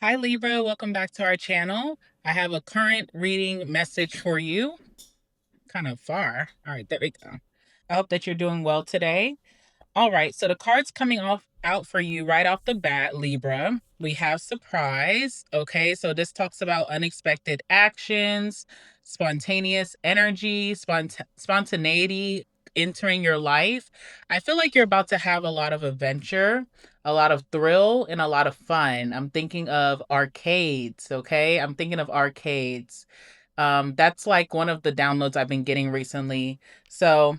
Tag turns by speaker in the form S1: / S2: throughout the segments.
S1: Hi Libra, welcome back to our channel. I have a current reading message for you. Kind of far. All right, there we go. I hope that you're doing well today. All right, so the cards coming off out for you right off the bat, Libra. We have surprise. Okay, so this talks about unexpected actions, spontaneous energy, spontaneity entering your life. I feel like you're about to have a lot of adventure, a lot of thrill, and a lot of fun. I'm thinking of arcades, okay? I'm thinking of arcades. That's like one of the downloads I've been getting recently. So,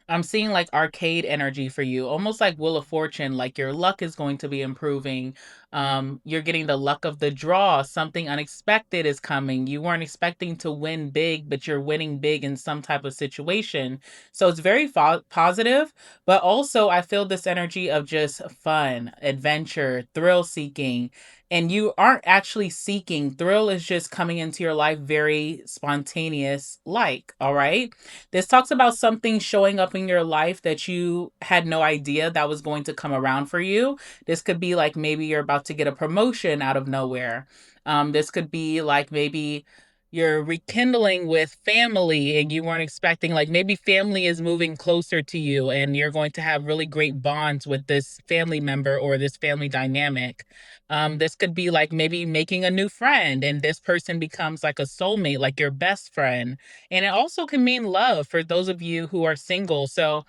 S1: I'm seeing like arcade energy for you, almost like Wheel of Fortune, like your luck is going to be improving. You're getting the luck of the draw. Something unexpected is coming. You weren't expecting to win big, but you're winning big in some type of situation. So it's very positive, but also I feel this energy of just fun, adventure, thrill seeking. And you aren't actually seeking. Thrill is just coming into your life very spontaneous, like, all right? This talks about something showing up in your life that you had no idea that was going to come around for you. This could be like maybe you're about to get a promotion out of nowhere. This could be like maybe you're rekindling with family and you weren't expecting, like maybe family is moving closer to you and you're going to have really great bonds with this family member or this family dynamic. This could be like maybe making a new friend and this person becomes like a soulmate, like your best friend. And it also can mean love for those of you who are single. So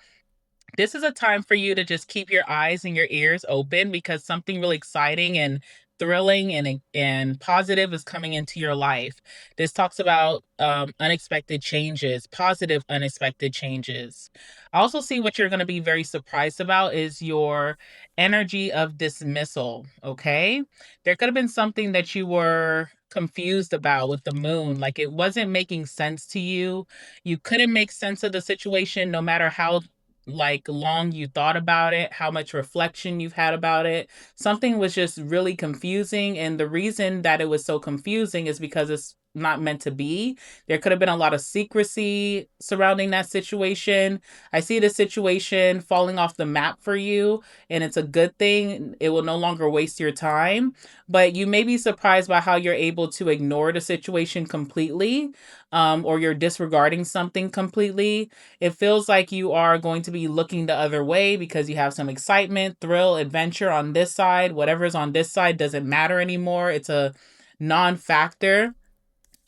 S1: this is a time for you to just keep your eyes and your ears open because something really exciting and thrilling and positive is coming into your life. This talks about unexpected changes, positive unexpected changes. I also see what you're going to be very surprised about is your energy of dismissal. Okay, there could have been something that you were confused about with the moon, like it wasn't making sense to you. You couldn't make sense of the situation no matter how like long you thought about it, how much reflection you've had about it. Something was just really confusing. And the reason that it was so confusing is because it's not meant to be. There could have been a lot of secrecy surrounding that situation. I see the situation falling off the map for you, and it's a good thing. It will no longer waste your time, but you may be surprised by how you're able to ignore the situation completely, or you're disregarding something completely. It feels like you are going to be looking the other way because you have some excitement, thrill, adventure on this side. Whatever's on this side doesn't matter anymore. It's a non factor.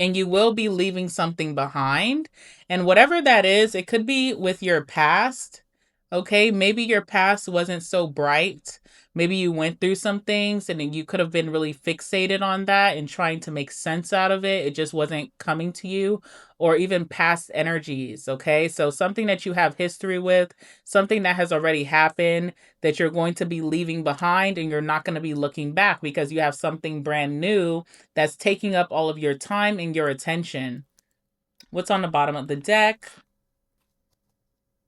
S1: And you will be leaving something behind. And whatever that is, it could be with your past. Okay, maybe your past wasn't so bright. Maybe you went through some things and then you could have been really fixated on that and trying to make sense out of it. It just wasn't coming to you, or even past energies. Okay, so something that you have history with, something that has already happened that you're going to be leaving behind, and you're not going to be looking back because you have something brand new that's taking up all of your time and your attention. What's on the bottom of the deck?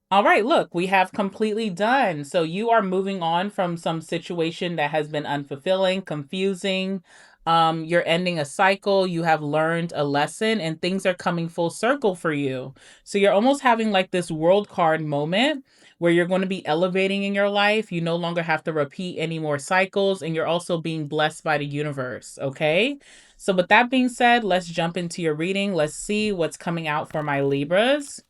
S1: All right, look, we have completely done. So you are moving on from some situation that has been unfulfilling, confusing. You're ending a cycle. You have learned a lesson, and things are coming full circle for you. So you're almost having like this world card moment where you're going to be elevating in your life. You no longer have to repeat any more cycles, and you're also being blessed by the universe. Okay. So, with that being said, let's jump into your reading. Let's see what's coming out for my Libras.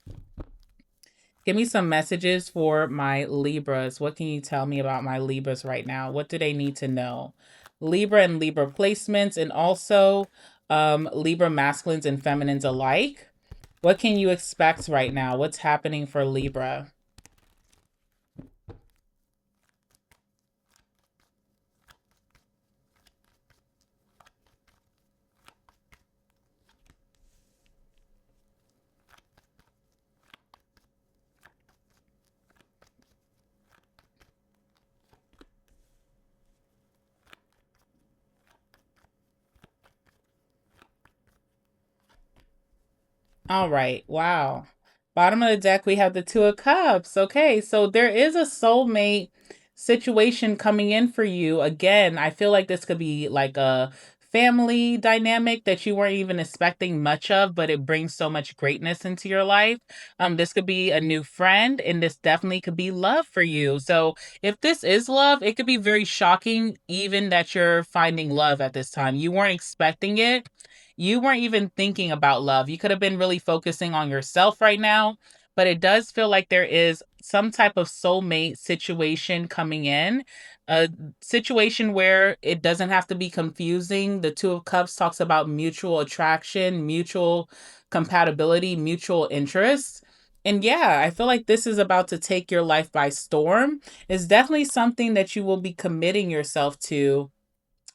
S1: Give me some messages for my Libras. What can you tell me about my Libras right now? What do they need to know? Libra and Libra placements, and also Libra masculines and feminines alike. What can you expect right now? What's happening for Libra? All right. Wow. Bottom of the deck, we have the Two of Cups. Okay. So there is a soulmate situation coming in for you. Again, I feel like this could be like a family dynamic that you weren't even expecting much of, but it brings so much greatness into your life. This could be a new friend, and this definitely could be love for you. So if this is love, it could be very shocking, even that you're finding love at this time. You weren't expecting it. You weren't even thinking about love. You could have been really focusing on yourself right now, but it does feel like there is some type of soulmate situation coming in, a situation where it doesn't have to be confusing. The Two of Cups talks about mutual attraction, mutual compatibility, mutual interests. And yeah, I feel like this is about to take your life by storm. It's definitely something that you will be committing yourself to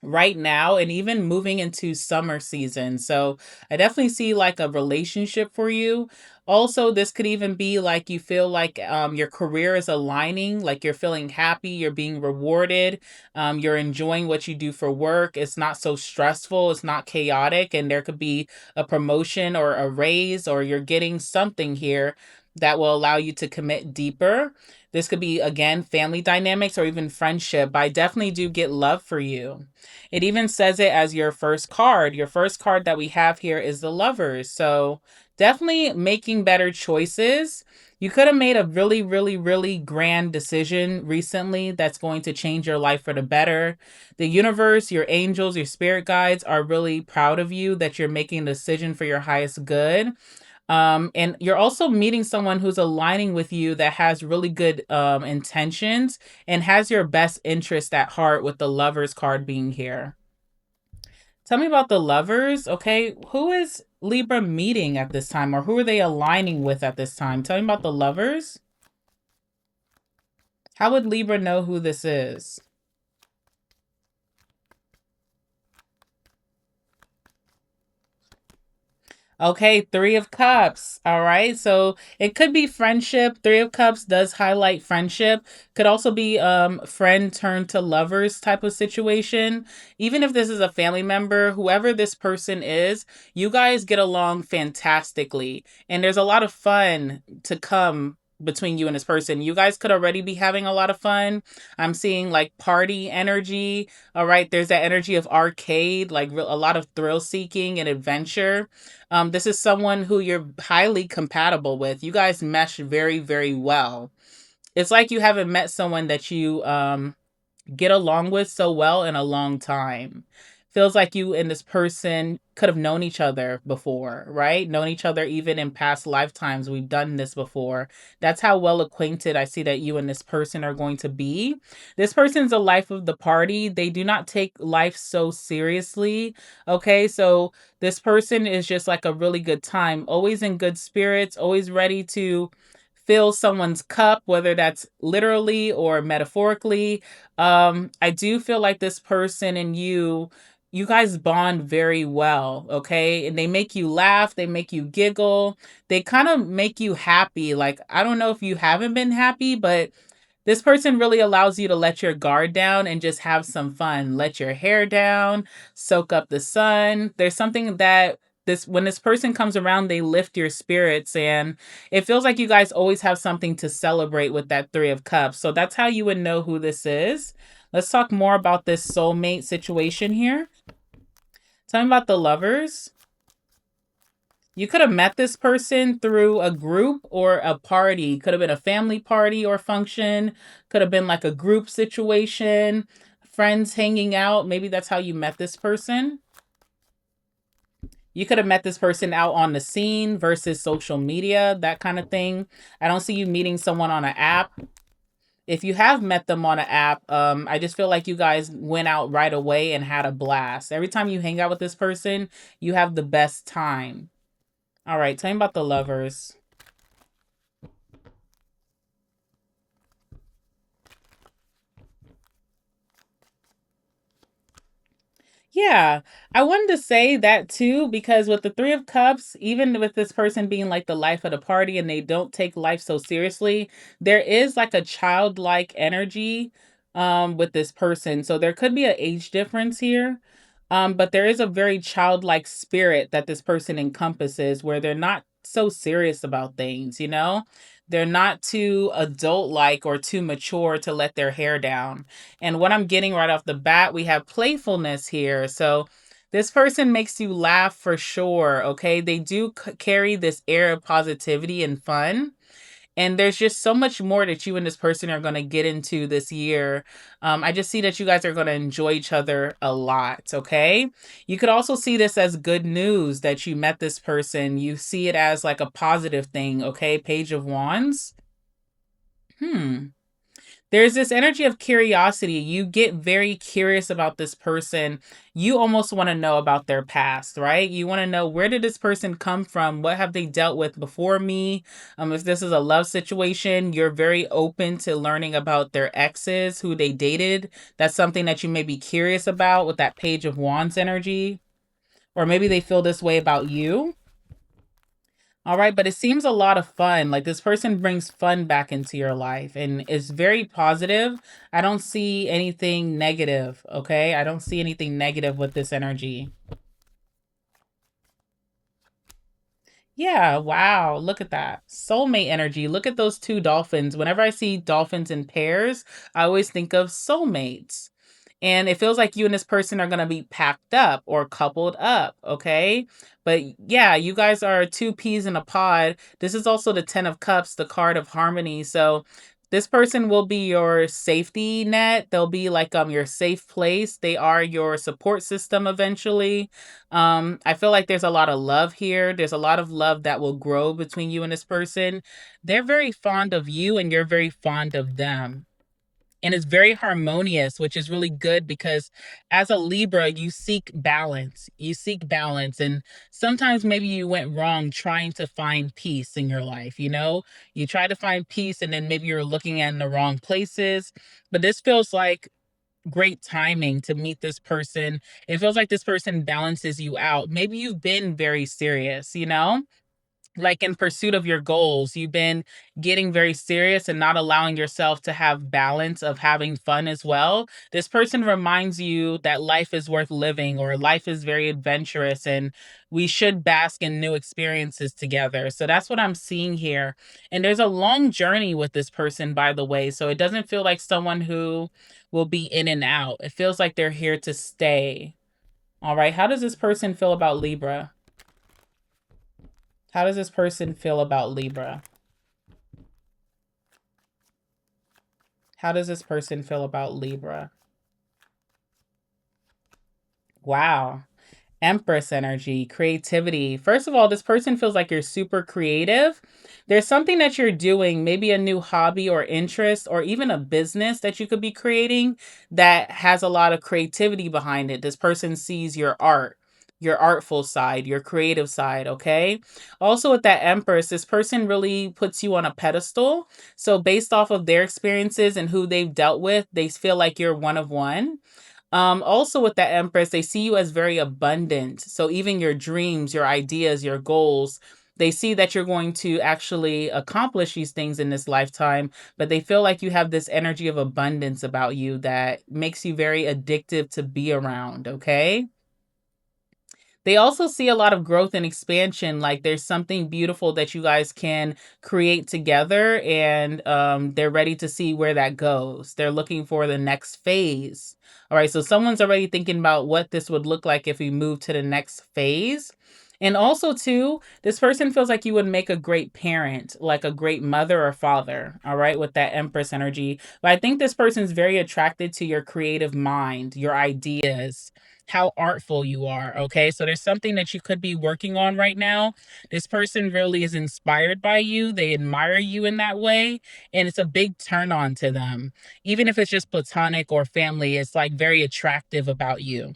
S1: right now and even moving into summer season. So I definitely see like a relationship for you. Also, this could even be like you feel like your career is aligning, like you're feeling happy, you're being rewarded, you're enjoying what you do for work. It's not so stressful, it's not chaotic, and there could be a promotion or a raise, or you're getting something here that will allow you to commit deeper. This could be, again, family dynamics or even friendship, but I definitely do get love for you. It even says it as your first card. Your first card that we have here is the Lovers. So definitely making better choices. You could have made a really, really, really grand decision recently that's going to change your life for the better. The universe, your angels, your spirit guides are really proud of you that you're making a decision for your highest good. And you're also meeting someone who's aligning with you that has really good intentions and has your best interest at heart, with the Lovers card being here. Tell me about the Lovers. Okay, who is Libra meeting at this time, or who are they aligning with at this time? Tell me about the Lovers. How would Libra know who this is? Okay, Three of Cups. All right. So it could be friendship. Three of Cups does highlight friendship. Could also be friend turned to lovers type of situation. Even if this is a family member, whoever this person is, you guys get along fantastically. And there's a lot of fun to come between you and this person. You guys could already be having a lot of fun. I'm seeing like party energy. All right, there's that energy of arcade, like a lot of thrill seeking and adventure. This is someone who you're highly compatible with. You guys mesh very, very well. It's like you haven't met someone that you get along with so well in a long time. Feels like you and this person could have known each other before, right? Known each other even in past lifetimes. We've done this before. That's how well acquainted I see that you and this person are going to be. This person's the life of the party. They do not take life so seriously. Okay, so this person is just like a really good time, always in good spirits, always ready to fill someone's cup, whether that's literally or metaphorically. I do feel like this person and you guys bond very well, okay? And they make you laugh, they make you giggle, they kind of make you happy. Like, I don't know if you haven't been happy, but this person really allows you to let your guard down and just have some fun. Let your hair down, soak up the sun. There's something that this when this person comes around, they lift your spirits, and it feels like you guys always have something to celebrate with that Three of Cups. So that's how you would know who this is. Let's talk more about this soulmate situation here. Tell me about the Lovers. You could have met this person through a group or a party. Could have been a family party or function. Could have been like a group situation, friends hanging out. Maybe that's how you met this person. You could have met this person out on the scene versus social media, that kind of thing. I don't see you meeting someone on an app. If you have met them on an app, I just feel like you guys went out right away and had a blast. Every time you hang out with this person, you have the best time. All right, tell me about the Lovers. Yeah, I wanted to say that too, because with the Three of Cups, even with this person being like the life of the party and they don't take life so seriously, there is like a childlike energy with this person. So there could be an age difference here. But there is a very childlike spirit that this person encompasses, where they're not so serious about things, you know? They're not too adult like or too mature to let their hair down. And what I'm getting right off the bat, we have playfulness here. So This person makes you laugh for sure, okay? They do carry this air of positivity and fun. And there's just so much more that you and this person are going to get into this year. I just see that you guys are going to enjoy each other a lot, okay? You could also see this as good news that you met this person. You see it as like a positive thing, okay? Page of Wands. There's this energy of curiosity. You get very curious about this person. You almost want to know about their past, right? You want to know, where did this person come from? What have they dealt with before me? If this is a love situation, you're very open to learning about their exes, who they dated. That's something that you may be curious about with that Page of Wands energy. Or maybe they feel this way about you. All right, but it seems a lot of fun. Like, this person brings fun back into your life and is very positive. I don't see anything negative, okay? I don't see anything negative with this energy. Yeah, wow, look at that. Soulmate energy. Look at those two dolphins. Whenever I see dolphins in pairs, I always think of soulmates. And it feels like you and this person are going to be packed up or coupled up, okay? But yeah, you guys are two peas in a pod. This is also the 10 of Cups, the card of harmony. So this person will be your safety net. They'll be like your safe place. They are your support system eventually. I feel like there's a lot of love here. There's a lot of love that will grow between you and this person. They're very fond of you and you're very fond of them, and it's very harmonious, which is really good because as a Libra, you seek balance. You seek balance. And sometimes maybe you went wrong trying to find peace in your life. You know, you try to find peace and then maybe you're looking in the wrong places. But this feels like great timing to meet this person. It feels like this person balances you out. Maybe you've been very serious, you know? Like in pursuit of your goals, you've been getting very serious and not allowing yourself to have balance of having fun as well. This person reminds you that life is worth living, or life is very adventurous and we should bask in new experiences together. So that's what I'm seeing here. And there's a long journey with this person, by the way. So it doesn't feel like someone who will be in and out. It feels like they're here to stay. All right. How does this person feel about Libra? How does this person feel about Libra? How does this person feel about Libra? Wow. Empress energy, creativity. First of all, this person feels like you're super creative. There's something that you're doing, maybe a new hobby or interest, or even a business that you could be creating that has a lot of creativity behind it. This person sees your art, your artful side, your creative side, okay? Also, with that Empress, this person really puts you on a pedestal. So, based off of their experiences and who they've dealt with, they feel like you're one of one. Also with that Empress, they see you as very abundant. So even your dreams, your ideas, your goals, they see that you're going to actually accomplish these things in this lifetime, but they feel like you have this energy of abundance about you that makes you very addictive to be around, okay? They also see a lot of growth and expansion. Like there's something beautiful that you guys can create together, and they're ready to see where that goes. They're looking for the next phase. All right, so someone's already thinking about what this would look like if we move to the next phase. And also, too, this person feels like you would make a great parent, like a great mother or father, all right, with that Empress energy. But I think this person's very attracted to your creative mind, your ideas, how artful you are. Okay. So there's something that you could be working on right now. This person really is inspired by you. They admire you in that way. And it's a big turn on to them. Even if it's just platonic or family, it's like very attractive about you.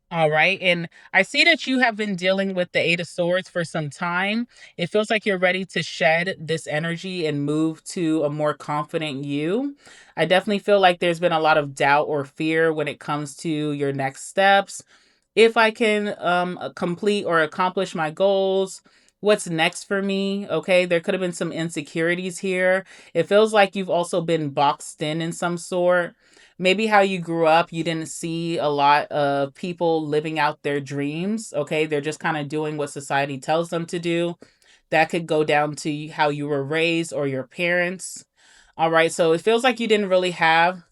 S1: All right. And I see that you have been dealing with the Eight of Swords for some time. It feels like you're ready to shed this energy and move to a more confident you. I definitely feel like there's been a lot of doubt or fear when it comes to your next steps. If I can complete or accomplish my goals, what's next for me? Okay, there could have been some insecurities here. It feels like you've also been boxed in some sort. Maybe how you grew up, you didn't see a lot of people living out their dreams. Okay, they're just kind of doing what society tells them to do. That could go down to how you were raised or your parents. All right, so it feels like you didn't really have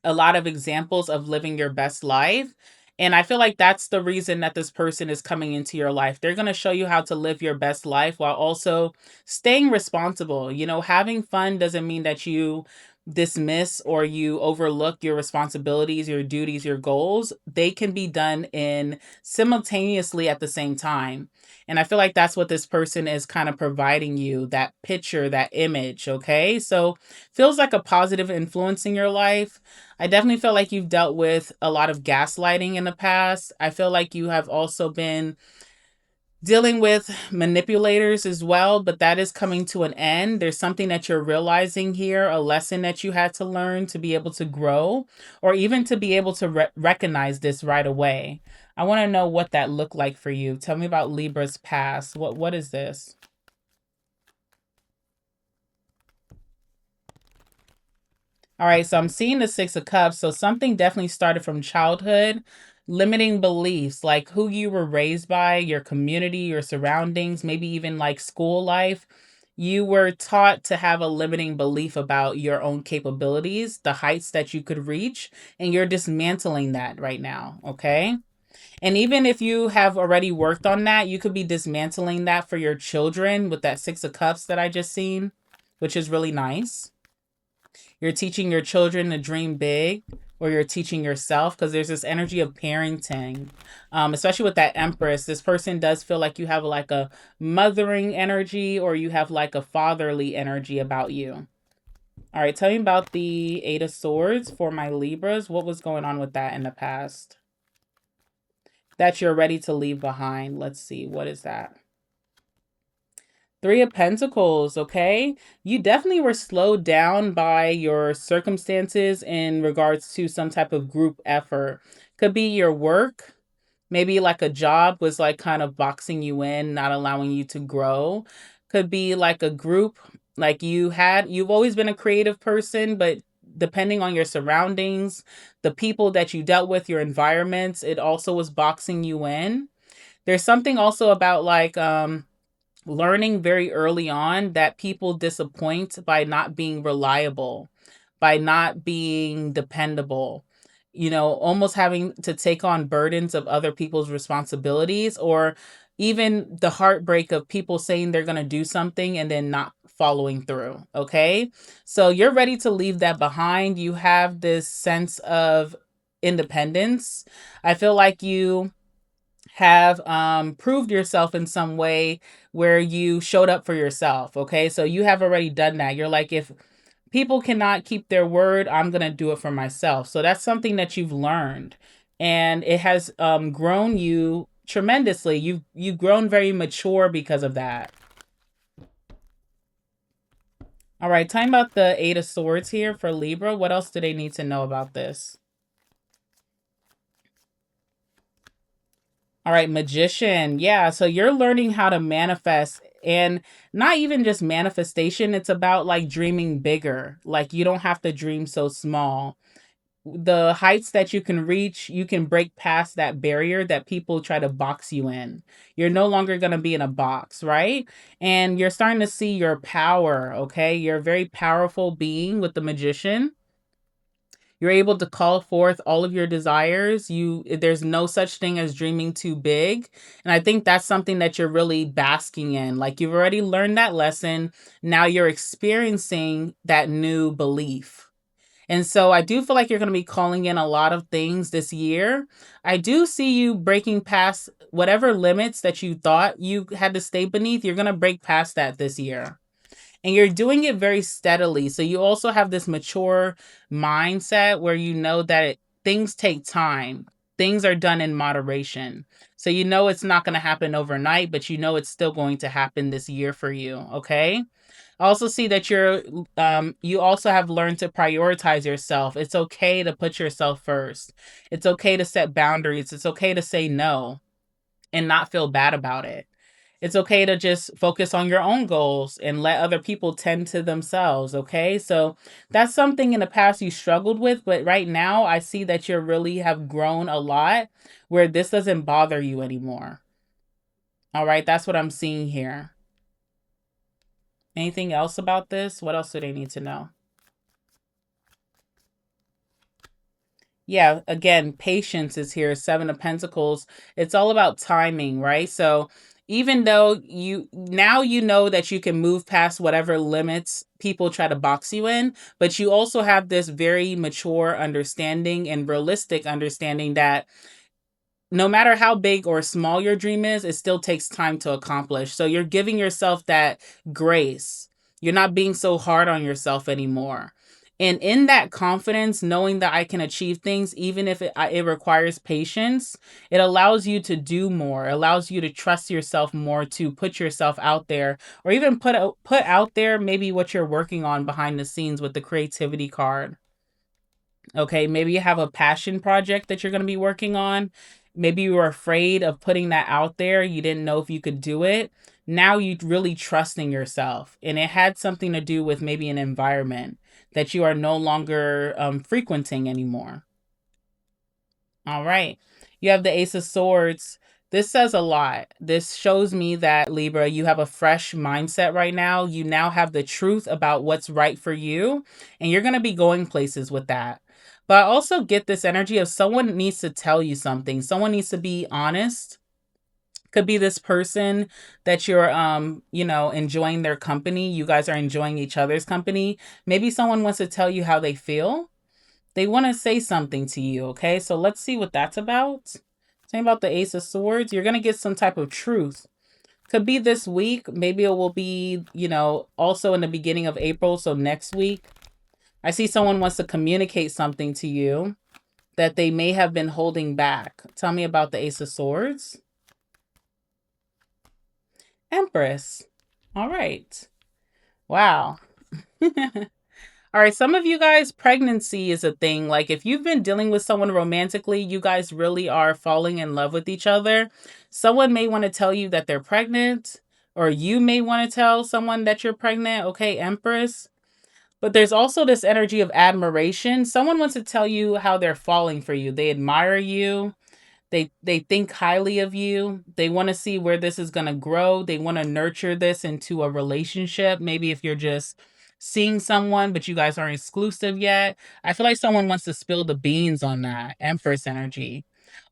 S1: a lot of examples of living your best life. And I feel like that's the reason that this person is coming into your life. They're going to show you how to live your best life while also staying responsible. You know, having fun doesn't mean that you dismiss or you overlook your responsibilities, your duties, your goals. They can be done in simultaneously at the same time. And I feel like that's what this person is kind of providing you, that picture, that image. Okay. So feels like a positive influence in your life. I definitely feel like you've dealt with a lot of gaslighting in the past. I feel like you have also been dealing with manipulators as well, but that is coming to an end. There's something that you're realizing here, a lesson that you had to learn to be able to grow, or even to be able to recognize this right away. I want to know what that looked like for you. Tell me about Libra's past. What is this? All right, so I'm seeing the Six of Cups. So something definitely started from childhood, limiting beliefs, like who you were raised by, your community, your surroundings, maybe even like school life. You were taught to have a limiting belief about your own capabilities, the heights that you could reach, and you're dismantling that right now, okay? And even if you have already worked on that, you could be dismantling that for your children with that Six of Cups that I just seen, which is really nice. You're teaching your children to dream big, or you're teaching yourself, because there's this energy of parenting, especially with that Empress. This person does feel like you have like a mothering energy, or you have like a fatherly energy about you. All right, tell me about the Eight of Swords for my Libras. What was going on with that in the past that you're ready to leave behind? Let's see. What is that? Three of Pentacles, okay? You definitely were slowed down by your circumstances in regards to some type of group effort. Could be your work. Maybe like a job was like kind of boxing you in, not allowing you to grow. Could be like a group, like you've always been a creative person, but depending on your surroundings, the people that you dealt with, your environments, it also was boxing you in. There's something also about like learning very early on that people disappoint by not being reliable, by not being dependable, you know, almost having to take on burdens of other people's responsibilities, or even the heartbreak of people saying they're going to do something and then not following through. Okay. So you're ready to leave that behind. You have this sense of independence. I feel like you have proved yourself in some way where you showed up for yourself. Okay. So you have already done that. You're like, if people cannot keep their word, I'm going to do it for myself. So that's something that you've learned. And it has grown you tremendously. You've grown very mature because of that. All right. Talking about the Eight of Swords here for Libra. What else do they need to know about this? All right, magician. Yeah, so you're learning how to manifest, and not even just manifestation, it's about like dreaming bigger. Like you don't have to dream so small. The heights that you can reach, you can break past that barrier that people try to box you in. You're no longer going to be in a box, right? And you're starting to see your power, okay? You're a very powerful being with the magician. You're able to call forth all of your desires. There's no such thing as dreaming too big. And I think that's something that you're really basking in. Like you've already learned that lesson. Now you're experiencing that new belief. And so I do feel like you're going to be calling in a lot of things this year. I do see you breaking past whatever limits that you thought you had to stay beneath. You're going to break past that this year, and you're doing it very steadily. So you also have this mature mindset where you know that things take time. Things are done in moderation. So you know it's not going to happen overnight, but you know it's still going to happen this year for you, okay? I also see that you also have learned to prioritize yourself. It's okay to put yourself first. It's okay to set boundaries. It's okay to say no and not feel bad about it. It's okay to just focus on your own goals and let other people tend to themselves, okay? So that's something in the past you struggled with, but right now I see that you really have grown a lot where this doesn't bother you anymore. All right, that's what I'm seeing here. Anything else about this? What else do they need to know? Yeah, again, patience is here. Seven of Pentacles. It's all about timing, right? So even though you know that you can move past whatever limits people try to box you in, but you also have this very mature understanding and realistic understanding that no matter how big or small your dream is, it still takes time to accomplish. So you're giving yourself that grace. You're not being so hard on yourself anymore. And in that confidence, knowing that I can achieve things, even if it requires patience, it allows you to do more, allows you to trust yourself more, to put yourself out there, or even put out there maybe what you're working on behind the scenes with the creativity card. Okay, maybe you have a passion project that you're going to be working on. Maybe you were afraid of putting that out there. You didn't know if you could do it. Now you really trusting yourself. And it had something to do with maybe an environment that you are no longer frequenting anymore. All right. You have the Ace of Swords. This says a lot. This shows me that, Libra, you have a fresh mindset right now. You now have the truth about what's right for you, and you're going to be going places with that. But I also get this energy of someone needs to tell you something. Someone needs to be honest. Could be this person that you're enjoying their company. You guys are enjoying each other's company. Maybe someone wants to tell you how they feel. They want to say something to you, okay? So let's see what that's about. Same about the Ace of Swords. You're going to get some type of truth. Could be this week. Maybe it will be, also in the beginning of April, so next week. I see someone wants to communicate something to you that they may have been holding back. Tell me about the Ace of Swords. Empress. All right. Wow. All right, some of you guys, pregnancy is a thing. Like if you've been dealing with someone romantically, you guys really are falling in love with each other. Someone may want to tell you that they're pregnant, or you may want to tell someone that you're pregnant. Okay, Empress. But there's also this energy of admiration. Someone wants to tell you how they're falling for you. They admire you. They think highly of you. They want to see where this is going to grow. They want to nurture this into a relationship. Maybe if you're just seeing someone but you guys aren't exclusive yet. I feel like someone wants to spill the beans on that Empress energy.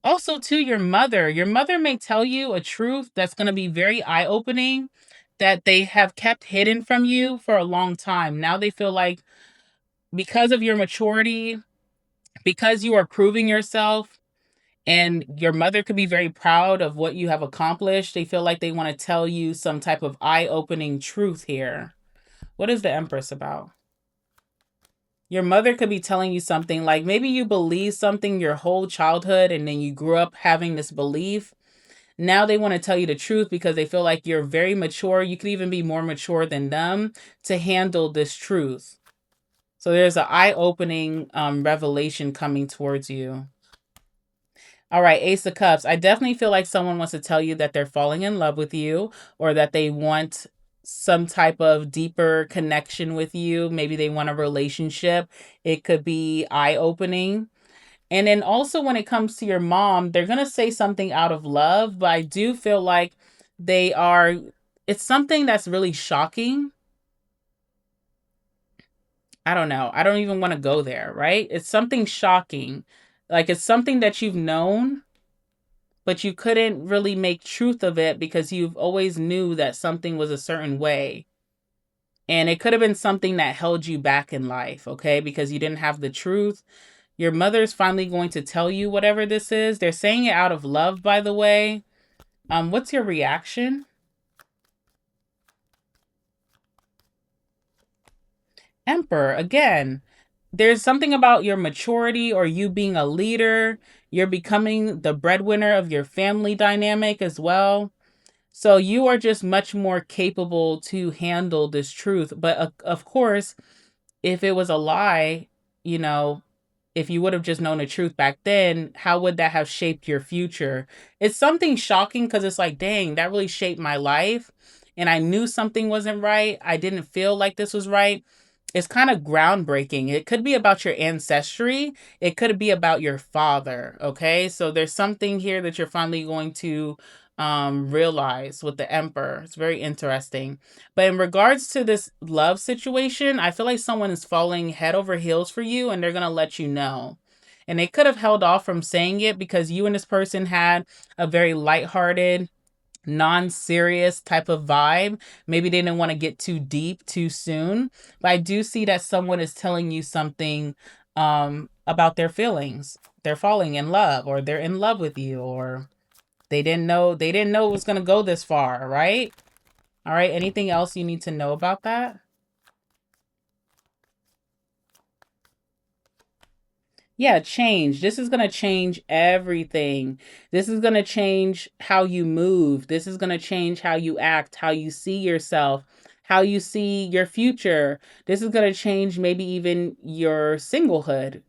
S1: Also, to your mother. Your mother may tell you a truth that's going to be very eye-opening that they have kept hidden from you for a long time. Now they feel like because of your maturity, because you are proving yourself, and your mother could be very proud of what you have accomplished. They feel like they want to tell you some type of eye-opening truth here. What is the Empress about? Your mother could be telling you something like maybe you believe something your whole childhood and then you grew up having this belief. Now they want to tell you the truth because they feel like you're very mature. You could even be more mature than them to handle this truth. So there's an eye-opening revelation coming towards you. All right, Ace of Cups. I definitely feel like someone wants to tell you that they're falling in love with you or that they want some type of deeper connection with you. Maybe they want a relationship. It could be eye-opening. And then also when it comes to your mom, they're going to say something out of love, but I do feel like it's something that's really shocking. I don't know. I don't even want to go there, right? It's something shocking. Like it's something that you've known but you couldn't really make truth of it because you've always knew that something was a certain way. And it could have been something that held you back in life, okay? Because you didn't have the truth. Your mother's finally going to tell you whatever this is. They're saying it out of love, by the way. What's your reaction? Emperor, again. There's something about your maturity or you being a leader. You're becoming the breadwinner of your family dynamic as well. So you are just much more capable to handle this truth. But of course, if it was a lie, you know, if you would have just known the truth back then, how would that have shaped your future? It's something shocking because it's like, dang, that really shaped my life. And I knew something wasn't right. I didn't feel like this was right. It's kind of groundbreaking. It could be about your ancestry. It could be about your father. Okay. So there's something here that you're finally going to realize with the Emperor. It's very interesting. But in regards to this love situation, I feel like someone is falling head over heels for you and they're going to let you know. And they could have held off from saying it because you and this person had a very lighthearted, non-serious type of vibe. Maybe they didn't want to get too deep too soon. But I do see that someone is telling you something about their feelings. They're falling in love, or they're in love with you, or they didn't know it was going to go this far, right? All right, anything else you need to know about that? Yeah, change. This is going to change everything. This is going to change how you move. This is going to change how you act, how you see yourself, how you see your future. This is going to change maybe even your singlehood.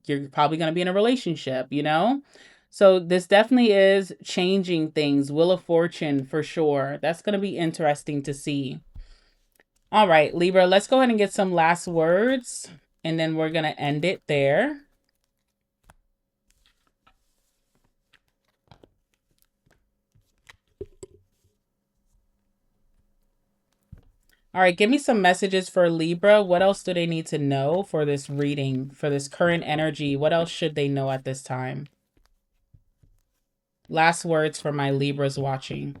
S1: You're probably going to be in a relationship. So this definitely is changing things. Wheel of Fortune for sure. That's going to be interesting to see. All right, Libra, let's go ahead and get some last words, and then we're going to end it there. All right, give me some messages for Libra. What else do they need to know for this reading, for this current energy? What else should they know at this time? Last words for my Libras watching.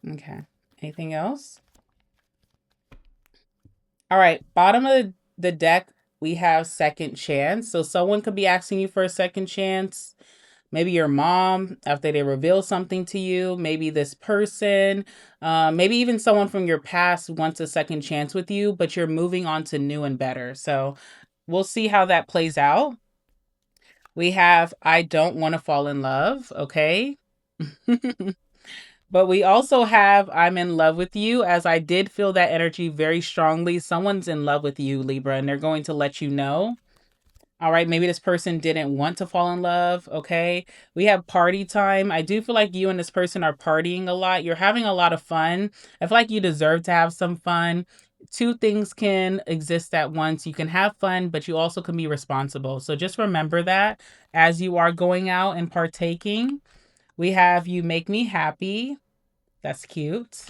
S1: Okay. Anything else? All right. Bottom of the deck, we have second chance. So someone could be asking you for a second chance. Maybe your mom, after they reveal something to you. Maybe this person. Maybe even someone from your past wants a second chance with you, but you're moving on to new and better. So we'll see how that plays out. We have I don't want to fall in love. Okay. But we also have I'm in love with you, as I did feel that energy very strongly. Someone's in love with you, Libra, and they're going to let you know. All right, maybe this person didn't want to fall in love. Okay. We have party time. I do feel like you and this person are partying a lot. You're having a lot of fun. I feel like you deserve to have some fun. Two things can exist at once. You can have fun, but you also can be responsible. So just remember that as you are going out and partaking. We have you make me happy. That's cute.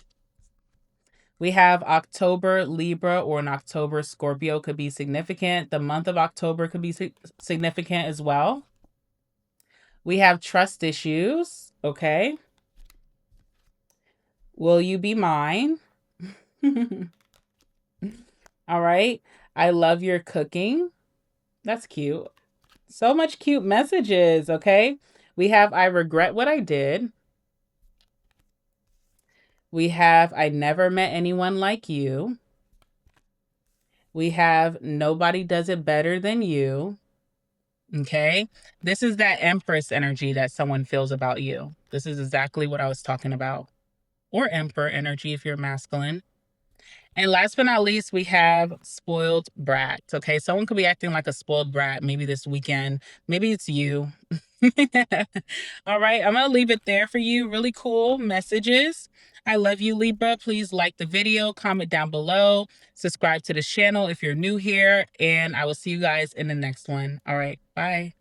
S1: We have October Libra, or an October Scorpio could be significant. The month of October could be significant as well. We have trust issues. Okay. Will you be mine? All right. I love your cooking. That's cute. So much cute messages. Okay. We have I regret what I did. We have I never met anyone like you. We have nobody does it better than you. Okay. This is that Empress energy that someone feels about you. This is exactly what I was talking about. Or Emperor energy if you're masculine. And last but not least, we have spoiled brat. Okay. Someone could be acting like a spoiled brat maybe this weekend. Maybe it's you. All right. I'm going to leave it there for you. Really cool messages. I love you, Libra. Please like the video, comment down below, subscribe to the channel if you're new here, and I will see you guys in the next one. All right. Bye.